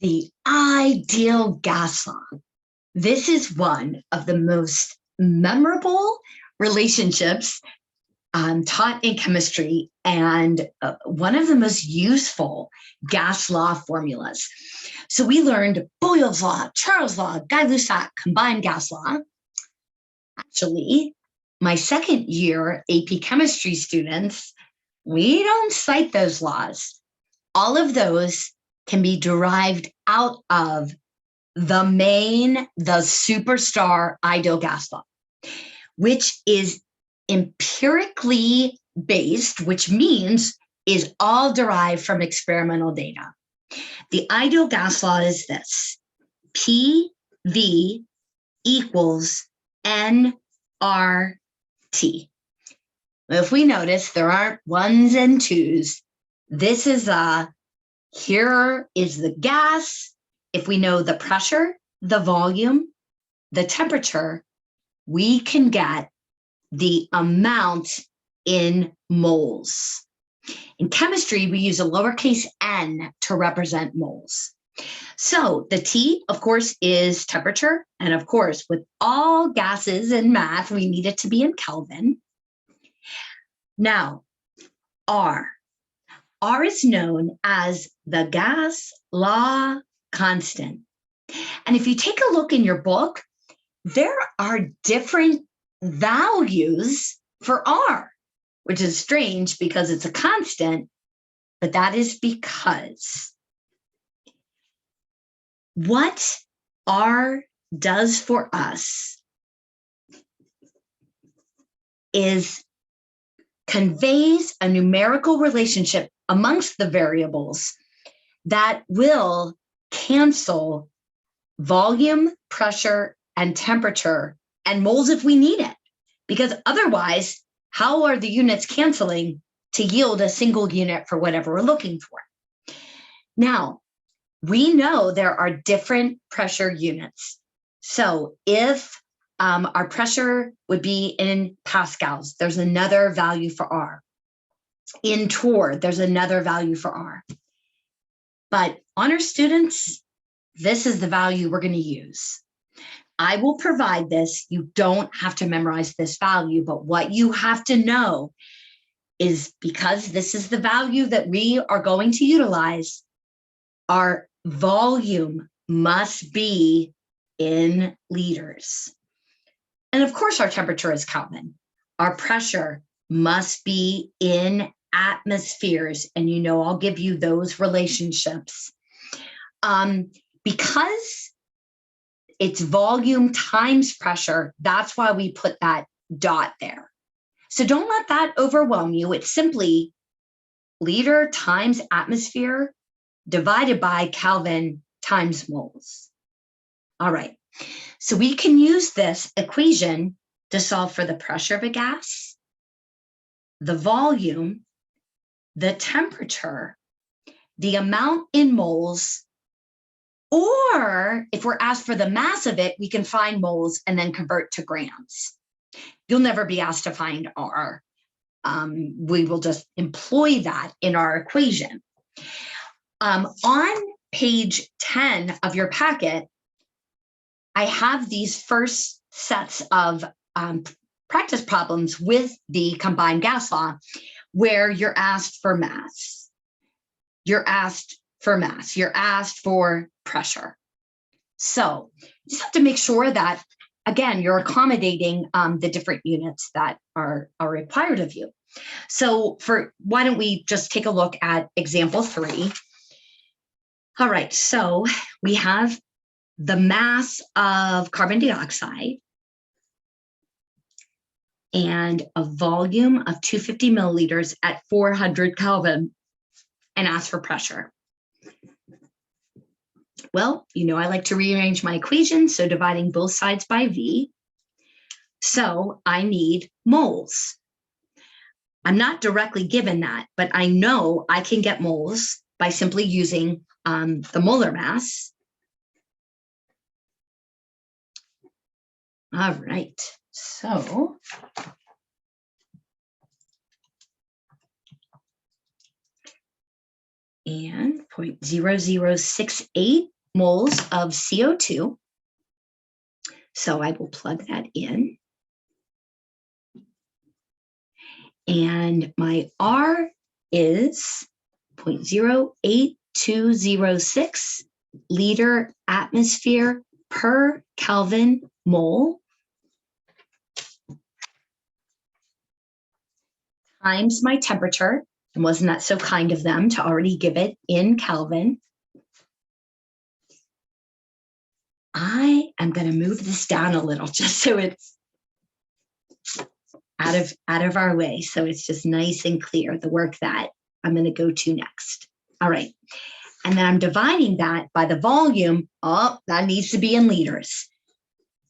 The ideal gas law. This is one of the most memorable relationships taught in chemistry and one of the most useful gas law formulas. So we learned Boyle's law, Charles' law, Guy-Lussac, combined gas law. Actually, my second year AP chemistry students, we don't cite those laws. All of those can be derived out of the superstar ideal gas law, which is empirically based, which means is all derived from experimental data. The ideal gas law is this: PV equals NRT. If we notice there aren't ones and twos, this is here is the gas. If we know the pressure, the volume, the temperature, we can get the amount in moles. In chemistry, we use a lowercase n to represent moles. So the T, of course, is temperature. And of course, with all gases in math, we need it to be in Kelvin. Now, R. R is known as the gas law constant. And if you take a look in your book, there are different values for R, which is strange because it's a constant, but that is because what R does for us is conveys a numerical relationship amongst the variables that will cancel volume, pressure, and temperature and moles if we need it. Because otherwise, how are the units canceling to yield a single unit for whatever we're looking for? Now, we know there are different pressure units. So if our pressure would be in pascals, there's another value for R. In torr, there's another value for R. But honor students, this is the value we're going to use. I will provide this. You don't have to memorize this value, but what you have to know is because this is the value that we are going to utilize, our volume must be in liters. And of course, our temperature is Kelvin. Our pressure must be in atmospheres. And you know, I'll give you those relationships. Because it's volume times pressure, that's why we put that dot there. So don't let that overwhelm you. It's simply liter times atmosphere divided by Kelvin times moles. All right, so we can use this equation to solve for the pressure of a gas, the volume, the temperature, the amount in moles, or if we're asked for the mass of it, we can find moles and then convert to grams. You'll never be asked to find R. We will just employ that in our equation. On page 10 of your packet, I have these first sets of practice problems with the combined gas law where you're asked for mass. You're asked for mass. You're asked for pressure. So you just have to make sure that, again, you're accommodating the different units that are required of you. So why don't we just take a look at example 3. All right, so we have the mass of carbon dioxide and a volume of 250 milliliters at 400 Kelvin and ask for pressure. Well, you know, I like to rearrange my equation, so dividing both sides by V. So I need moles. I'm not directly given that, but I know I can get moles by simply using the molar mass. All right, so and 0.0068 moles of CO2. So I will plug that in. And my R is 0.08206 liter atmosphere per Kelvin mole times my temperature. And wasn't that so kind of them to already give it in Kelvin? I am going to move this down a little just so it's out of our way. So it's just nice and clear, the work that I'm going to go to next. All right. And then I'm dividing that by the volume. Oh, that needs to be in liters.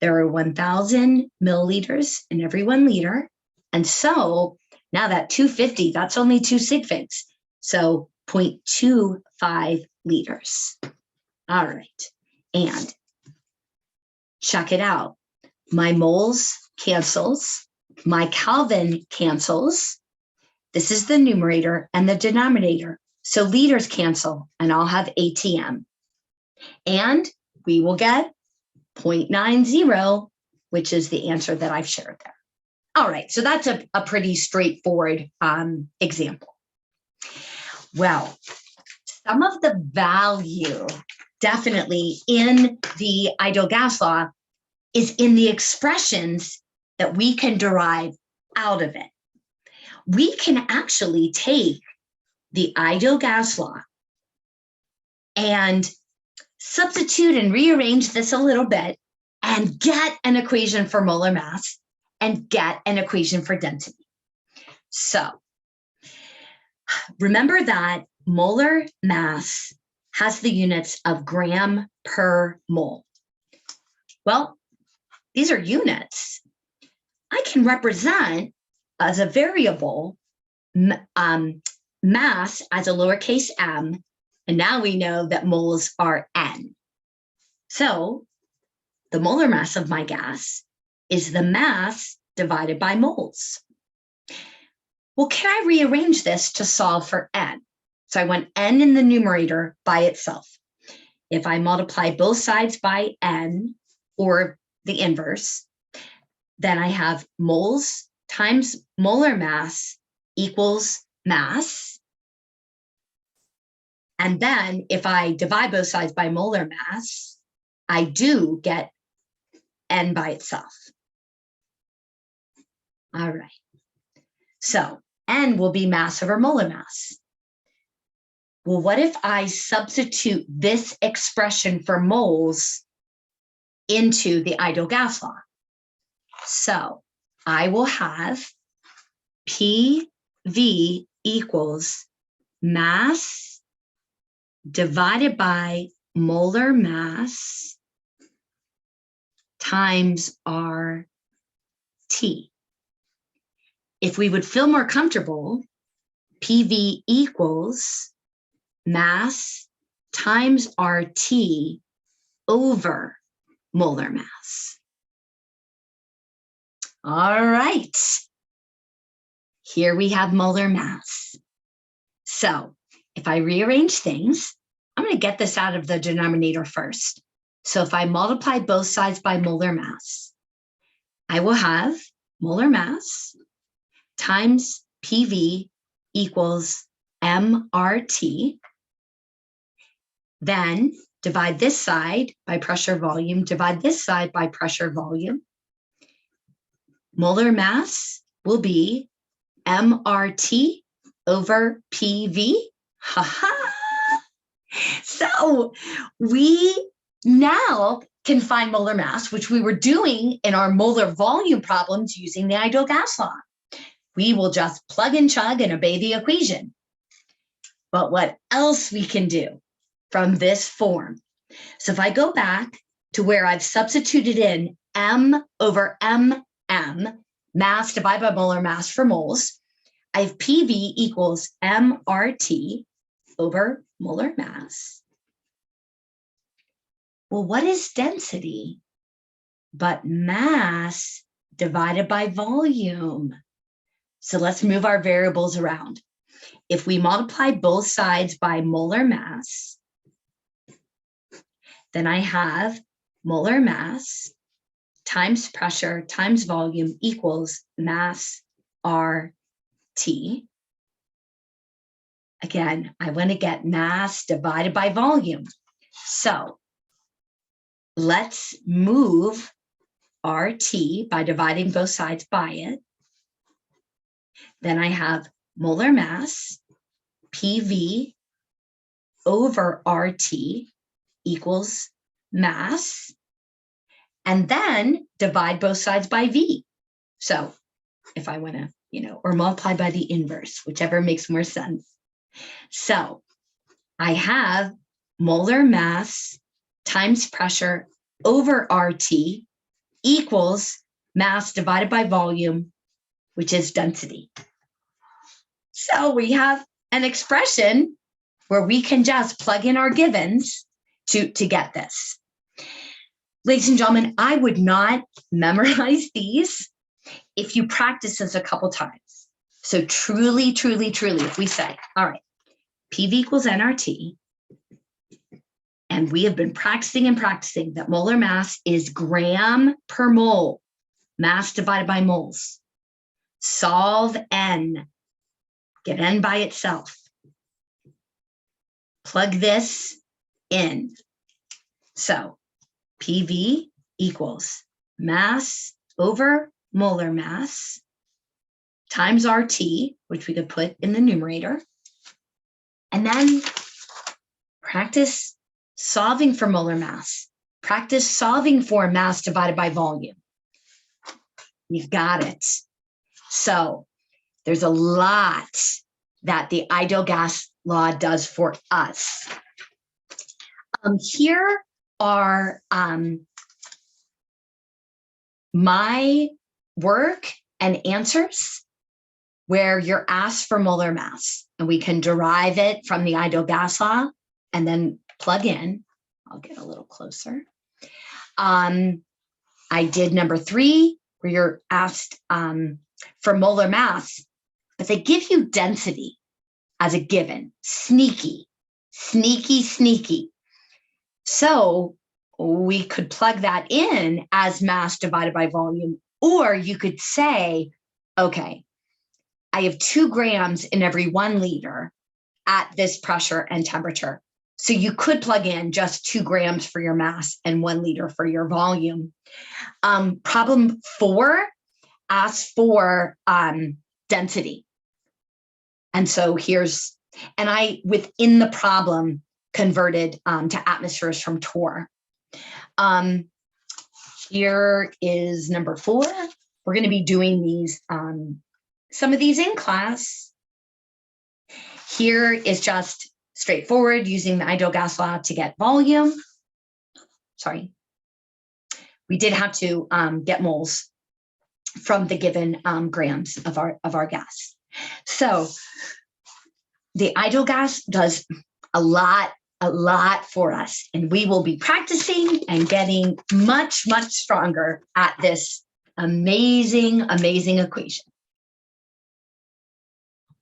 There are 1,000 milliliters in every 1 liter. And so now that 250, that's only 2 sig figs. So 0.25 liters. All right. And check it out. My moles cancels. My Kelvin cancels. This is the numerator and the denominator. So liters cancel, and I'll have ATM. And we will get 0.90, which is the answer that I've shared there. All right, so that's a pretty straightforward example. Well, some of the value definitely in the ideal gas law is in the expressions that we can derive out of it. We can actually take the ideal gas law and substitute and rearrange this a little bit and get an equation for molar mass and get an equation for density. So remember that molar mass has the units of gram per mole. Well, these are units. I can represent as a variable mass as a lowercase m, and now we know that moles are N. So the molar mass of my gas is the mass divided by moles. Well, can I rearrange this to solve for N? So I want N in the numerator by itself. If I multiply both sides by N, or the inverse, then I have moles times molar mass equals mass. And then if I divide both sides by molar mass, I do get N by itself. All right. So N will be mass over molar mass. Well, what if I substitute this expression for moles into the ideal gas law? So I will have PV equals mass divided by molar mass times RT. If we would feel more comfortable, PV equals mass times RT over molar mass. All right, here we have molar mass. So if I rearrange things, I'm going to get this out of the denominator first. So if I multiply both sides by molar mass, I will have molar mass times PV equals MRT. Then divide this side by pressure volume, divide this side by pressure volume. Molar mass will be MRT over PV. So we now can find molar mass, which we were doing in our molar volume problems using the ideal gas law. We will just plug and chug and obey the equation. But what else we can do from this form? So if I go back to where I've substituted in M over MM, mass divided by molar mass for moles, I have PV equals MRT over molar mass. Well, what is density but mass divided by volume? So let's move our variables around. If we multiply both sides by molar mass, then I have molar mass times pressure times volume equals mass RT. Again, I want to get mass divided by volume. So let's move RT by dividing both sides by it. Then I have molar mass, PV over RT equals mass, and then divide both sides by V. So if I want to, or multiply by the inverse, whichever makes more sense. So I have molar mass times pressure over RT equals mass divided by volume, which is density. So we have an expression where we can just plug in our givens to get this. Ladies and gentlemen, I would not memorize these if you practice this a couple times. So truly, truly, truly, if we say, all right, PV equals nRT, and we have been practicing and practicing that molar mass is gram per mole, mass divided by moles. Solve N, get N by itself. Plug this in. So PV equals mass over molar mass times RT, which we could put in the numerator. And then practice solving for molar mass. Practice solving for mass divided by volume. You've got it. So there's a lot that the ideal gas law does for us. Here are my work and answers where you're asked for molar mass, and we can derive it from the ideal gas law and then plug in. I'll get a little closer. I did number 3, where you're asked for molar mass, but they give you density as a given. Sneaky, sneaky, sneaky. So we could plug that in as mass divided by volume, or you could say, okay, I have 2 grams in every 1 liter at this pressure and temperature. So you could plug in just 2 grams for your mass and 1 liter for your volume. Problem 4 asks for density. And so I, within the problem, converted to atmospheres from torr. Here is number 4. We're going to be doing these, some of these in class. Here is just straightforward, using the ideal gas law to get volume. Sorry. We did have to get moles from the given grams of our gas. So the ideal gas does a lot for us, and we will be practicing and getting much, much stronger at this amazing, amazing equation.